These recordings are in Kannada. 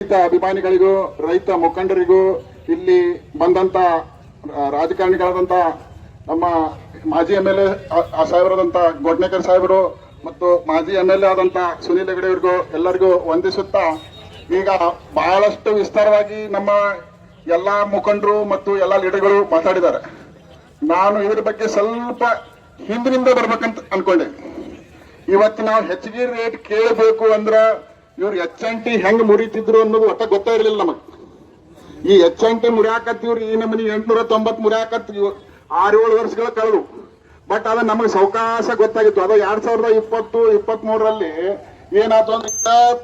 ರೈತ ಅಭಿಮಾನಿಗಳಿಗೂ ರೈತ ಮುಖಂಡರಿಗೂ ಇಲ್ಲಿ ಬಂದಂತ ರಾಜಕಾರಣಿಗಳಾದಂತ ನಮ್ಮ ಮಾಜಿ MLA ಸಾಹೇಬರಾದಂತ ಗೋಡ್ನೇಕರ್ ಸಾಹೇಬರು ಮತ್ತು ಮಾಜಿ MLA ಆದಂತ ಸುನೀಲ್ ಹೆಗಡೆ ಅವರಿಗೂ ಎಲ್ಲರಿಗೂ ವಂದಿಸುತ್ತಾ, ಈಗ ಬಹಳಷ್ಟು ವಿಸ್ತಾರವಾಗಿ ನಮ್ಮ ಎಲ್ಲಾ ಮುಖಂಡರು ಮತ್ತು ಎಲ್ಲಾ ಲೀಡರ್ಗಳು ಮಾತಾಡಿದ್ದಾರೆ. ನಾನು ಇದ್ರ ಬಗ್ಗೆ ಸ್ವಲ್ಪ ಹಿಂದಿನಿಂದ ಬರ್ಬೇಕಂತ ಅನ್ಕೊಂಡೆ. ಇವತ್ತು ನಾವು ಹೆಚ್ಚಿಗೆ ರೇಟ್ ಕೇಳಬೇಕು ಅಂದ್ರ ಇವ್ರು HNT ಹೆಂಗ್ ಮುರಿತಿದ್ರು ಅನ್ನೋದು ಒಟ್ಟ ಗೊತ್ತಾಗಿರ್ಲಿಲ್ಲ ನಮಗ್. ಈ HNT ಮುರಿಯಾಕತ್ತಿವ್ರು ಈ ನಮ್ಮನಿ 890 ಮುರಿಯಾಕತ್ 6-7 ವರ್ಷಗಳ ಕಳೆದು. ಬಟ್ ಅದ ನಮಗೆ ಸಾವಕಾಶ ಗೊತ್ತಾಗಿತ್ತು. ಅದು 2020-23ರಲ್ಲಿ ಏನಾಯ್ತು ಅಂದ್ರೆ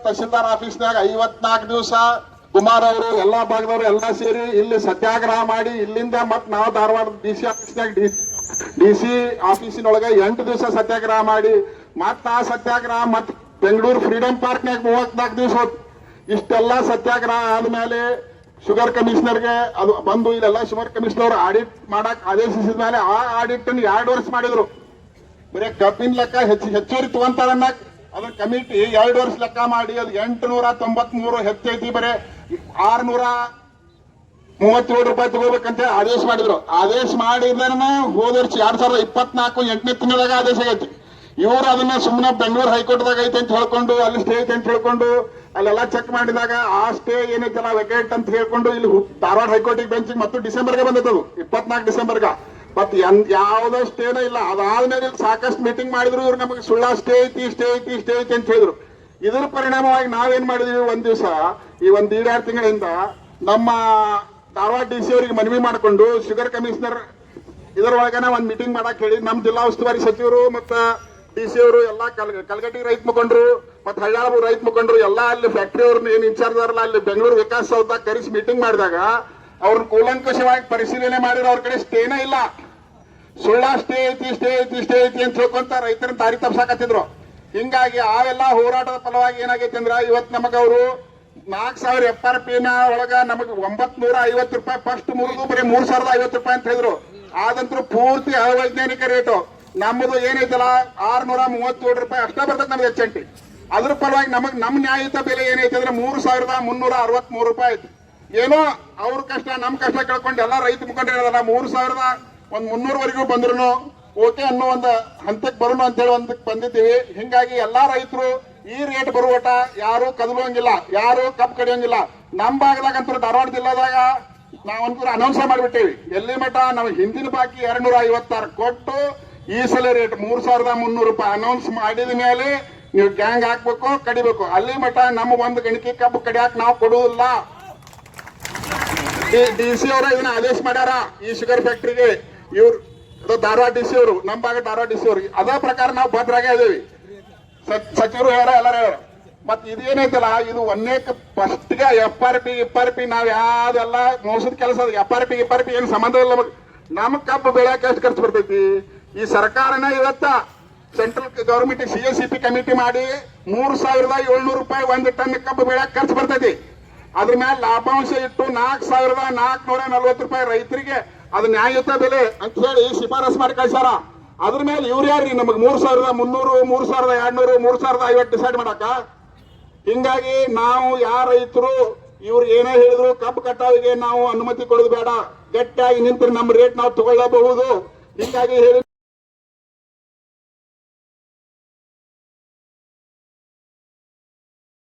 ತಹಶೀಲ್ದಾರ್ ಆಫೀಸ್ನಾಗ 54 ದಿವಸ ಕುಮಾರ್ ಅವರು ಎಲ್ಲಾ ಭಾಗದವರು ಎಲ್ಲಾ ಸೇರಿ ಇಲ್ಲಿ ಸತ್ಯಾಗ್ರಹ ಮಾಡಿ, ಇಲ್ಲಿಂದ ಮತ್ ನಾವು ಧಾರವಾಡ DC ಆಫೀಸ್ನಾಗ DC ಆಫೀಸಿನೊಳಗೆ 8 ದಿವಸ ಸತ್ಯಾಗ್ರಹ ಮಾಡಿ, ಮತ್ ಆ ಸತ್ಯಾಗ್ರಹ ಮತ್ ಬೆಂಗಳೂರು ಫ್ರೀಡಂ ಪಾರ್ಕ್ನಾಗ 34 ದಿವಸ ಹೋದ್. ಇಷ್ಟೆಲ್ಲಾ ಸತ್ಯಾಗ್ರಹ ಆದ್ಮೇಲೆ ಶುಗರ್ ಕಮಿಷನರ್ಗೆ ಅದು ಬಂದು ಇಲ್ಲೆಲ್ಲ ಶುಗರ್ ಕಮಿಷನರ್ ಆಡಿಟ್ ಮಾಡಕ್ ಆದೇಶಿಸಿದ ಮೇಲೆ ಆ ಆಡಿಟ್ ಅನ್ನು 2 ವರ್ಷ ಮಾಡಿದ್ರು. ಬರೀ ಕಬ್ಬಿನ ಲೆಕ್ಕ ಹೆಚ್ಚುವರಿ ತಗೊಂತಾರನ್ನ ಅದ್ರ ಕಮಿಟಿ 2 ವರ್ಷ ಲೆಕ್ಕ ಮಾಡಿ ಅದು 893 ಹೆಚ್ಚೈತಿ, ಬರೀ 637 ರೂಪಾಯಿ ತಗೋಬೇಕಂತ ಆದೇಶ ಮಾಡಿದ್ರು. ಆದೇಶ ಮಾಡಿದ್ರೆ ಹೋದ ವರ್ಷ 2024 8ನೇ ತಿಂಗಳಾಗ ಆದೇಶ ಆಗೈತಿ. ಇವರು ಅದನ್ನ ಸುಮ್ಮನೆ ಬೆಂಗಳೂರು ಹೈಕೋರ್ಟ್ದಾಗ ಐತೆ ಅಂತ ಹೇಳ್ಕೊಂಡು, ಅಲ್ಲಿ ಸ್ಟೇ ಐತೆ ಅಂತ ಹೇಳ್ಕೊಂಡು, ಅಲ್ಲೆಲ್ಲ ಚೆಕ್ ಮಾಡಿದಾಗ ಆ ಸ್ಟೇ ಏನೈತಲ್ಲ ವೆಕೇಟ್ ಅಂತ ಹೇಳ್ಕೊಂಡು ಇಲ್ಲಿ ಧಾರವಾಡ ಹೈಕೋರ್ಟಿಗೆ ಬೆಂಚಿಗೆ ಮತ್ತು ಡಿಸೆಂಬರ್ಗೆ ಬಂದದ್ದು 24 ಡಿಸೆಂಬರ್ಗ. ಮತ್ ಯಾವ್ದೋ ಸ್ಟೇನ ಇಲ್ಲ. ಅದಾದ್ಮೇಲೆ ಸಾಕಷ್ಟು ಮೀಟಿಂಗ್ ಮಾಡಿದ್ರು. ಇವ್ರು ನಮಗೆ ಸುಳ್ಳ ಸ್ಟೇ ಐತಿ ಅಂತ ಹೇಳಿದ್ರು. ಇದ್ರ ಪರಿಣಾಮವಾಗಿ ನಾವೇನ್ ಮಾಡಿದ್ವಿ, ಒಂದ್ ದಿವಸ ಈ 1-2 ತಿಂಗಳಿಂದ ನಮ್ಮ ಧಾರವಾಡ DC ಅವರಿಗೆ ಮನವಿ ಮಾಡಿಕೊಂಡು ಶುಗರ್ ಕಮಿಷನರ್ ಇದರೊಳಗನೆ ಒಂದ್ ಮೀಟಿಂಗ್ ಮಾಡಕ್ ಹೇಳಿ ನಮ್ಮ ಜಿಲ್ಲಾ ಉಸ್ತುವಾರಿ ಸಚಿವರು ಮತ್ತ DC ಅವರು ಎಲ್ಲಾ ಕಲ್ಗಟ್ಟಿ ರೈತ ಮುಖಂಡರು ಮತ್ತೆ ಹಳ್ಳಾಳಪುರ ರೈತ ಮುಖಂಡರು ಎಲ್ಲಾ ಅಲ್ಲಿ ಫ್ಯಾಕ್ಟರಿ ಅವ್ರನ್ನ ಏನ್ ಇನ್ಚಾರ್ಜ್ ಅದಾರಲ್ಲ ಅಲ್ಲಿ ಬೆಂಗಳೂರು ವಿಕಾಸ್ ಸೌಧ ಕರೆಸಿ ಮೀಟಿಂಗ್ ಮಾಡಿದಾಗ ಅವ್ರನ್ನ ಕೂಲಂಕಷವಾಗಿ ಪರಿಶೀಲನೆ ಮಾಡಿರೋ ಅವ್ರ ಕಡೆ ಸ್ಟೇನ ಇಲ್ಲ. ಸುಳ್ಳ ಸ್ಟೇ ಐತಿ ಅಂತ ಹೇಳ್ಕೊಂತ ರೈತರನ್ನ ದಾರಿ ತಪ್ಸಾಕತ್ತಿದ್ರು. ಹಿಂಗಾಗಿ ಅವೆಲ್ಲ ಹೋರಾಟದ ಫಲವಾಗಿ ಏನಾಗೈತಿ ಅಂದ್ರ ಇವತ್ ನಮಗ ಅವರು 4000 FRP ನ ಒಳಗ ನಮಗ್ 950 ರೂಪಾಯಿ ಫಸ್ಟ್ ಮುರಿದು ಬರೀ 3050 ರೂಪಾಯಿ ಅಂತ ಹೇಳಿದ್ರು. ಆದಂತರೂ ಪೂರ್ತಿ ಅವೈಜ್ಞಾನಿಕ ರೇಟು. ನಮ್ಮದು ಏನೈತಲ್ಲ 637 ರೂಪಾಯಿ ಅಷ್ಟೇ ಬರ್ತದೆ ನಮ್ಗೆ HNT. ಅದ್ರ ಪರವಾಗಿ ನಮ್ ನ್ಯಾಯಯುತ ಬೆಲೆ ಏನೈತೆ ಅಂದ್ರೆ 3363 ರೂಪಾಯಿ ಐತಿ. ಏನೋ ಅವ್ರ ಕಷ್ಟ ನಮ್ ಕಷ್ಟ ಕೇಳ್ಕೊಂಡು ಎಲ್ಲಾ ರೈತ ಮುಖಂಡರು ಹೇಳಲ್ಲ 3300ವರೆಗೂ ಬಂದ್ರು ಓಕೆ ಅನ್ನೋ ಒಂದು ಹಂತಕ್ಕೆ ಬರೋಣ ಅಂತ ಹೇಳಿ ಒಂದಕ್ಕೆ ಬಂದಿದ್ದೀವಿ. ಹಿಂಗಾಗಿ ಎಲ್ಲಾ ರೈತರು ಈ ರೇಟ್ ಬರುವಟ ಯಾರು ಕದಲುವಂಗಿಲ್ಲ, ಯಾರು ಕಬ್ಬು ಕಡಿಯೋಂಗಿಲ್ಲ. ನಮ್ ಭಾಗದಾಗಂತೂ ಧಾರವಾಡ ಜಿಲ್ಲಾದಾಗ ನಾವಂತೂ ಅನೌನ್ಸ್ ಮಾಡಿಬಿಟ್ಟೇವಿ. ಎಲ್ಲಿ ಮಠ ನಾವು ಹಿಂದಿನ ಬಾಕಿ 256 ಕೊಟ್ಟು ಈ ಸಲ ರೇಟ್ 3300 ರೂಪಾಯಿ ಅನೌನ್ಸ್ ಮಾಡಿದ ಮೇಲೆ ನೀವು ಗ್ಯಾಂಗ್ ಹಾಕ್ಬೇಕು, ಕಡಿಬೇಕು. ಅಲ್ಲಿ ಮಠ ನಮ್ಮ ಒಂದು ಗಣಿಕೆ ಕಬ್ಬು ಕಡಿಯಾಕ್ ನಾವು ಕೊಡುವುದಿಲ್ಲ. DC ಅವರ ಇದನ್ನ ಆದೇಶ ಮಾಡ್ಯಾರ ಈ ಶುಗರ್ ಫ್ಯಾಕ್ಟ್ರಿಗೆ. ಇವ್ರು ಧಾರವಾಡ DC ಅವರು, ನಮ್ಮ ಭಾಗ ಧಾರವಾಡ DC ಅವ್ರಿಗೆ ಅದೇ ಪ್ರಕಾರ ನಾವು ಭದ್ರಾಗೆ ಇದೇವಿ. ಸಚಿವರು ಹೇಳ್ಯಾರ, ಎಲ್ಲಾರು ಹೇಳ್ಯಾರ. ಮತ್ ಇದೇನೈತಲ್ಲ ಇದು ಒಂದೇಕ ಫಸ್ಟ್ಗೆ FRP ನಾವ್ ಯಾವ್ದೆಲ್ಲ ಮೋಸದ ಕೆಲಸ. FRP ಏನು ಸಂಬಂಧ ಇಲ್ಲ. ನಮಗ್ ಕಬ್ಬು ಬೆಳೆಯಕ್ಕೆ ಎಷ್ಟು ಖರ್ಚು ಬರ್ತೈತಿ? ಈ ಸರ್ಕಾರನ ಇವತ್ತ ಸೆಂಟ್ರಲ್ ಗವರ್ಮೆಂಟ್ CSCP ಕಮಿಟಿ ಮಾಡಿ 3700 ರೂಪಾಯಿ 1 ಟನ್ ಕಬ್ಬು ಬೆಳೆಯಕ್ಕೆ ಖರ್ಚು ಬರ್ತೈತಿ. ಅದ್ರ ಮೇಲೆ ಲಾಭಾಂಶ ಇಟ್ಟು 4440 ರೂಪಾಯಿ ರೈತರಿಗೆ ಅದು ನ್ಯಾಯಯುತ ಬೆಲೆ ಅಂತ ಹೇಳಿ ಶಿಫಾರಸ್ ಮಾಡಿ ಕಳ್ಸಾರ. ಅದ್ರ ಮೇಲೆ ಇವ್ರು ಯಾರ್ರಿ ನಮಗ್ 3300, 3200, 3050 ಡಿಸೈಡ್ ಮಾಡಾಕ? ಹಿಂಗಾಗಿ ನಾವು ಯಾರ ರೈತರು ಇವ್ರು ಏನೇ ಹೇಳಿದ್ರು ಕಬ್ಬು ಕಟಾವಿಗೆ ನಾವು ಅನುಮತಿ ಕೊಡೋದು ಬೇಡ. ಗಟ್ಟಿಯಾಗಿ ನಿಂತ್ರೆ ನಮ್ಮ ರೇಟ್ ನಾವು ತಗೊಳ್ಳಬಹುದು. ಹಿಂಗಾಗಿ ಹೇಳಿ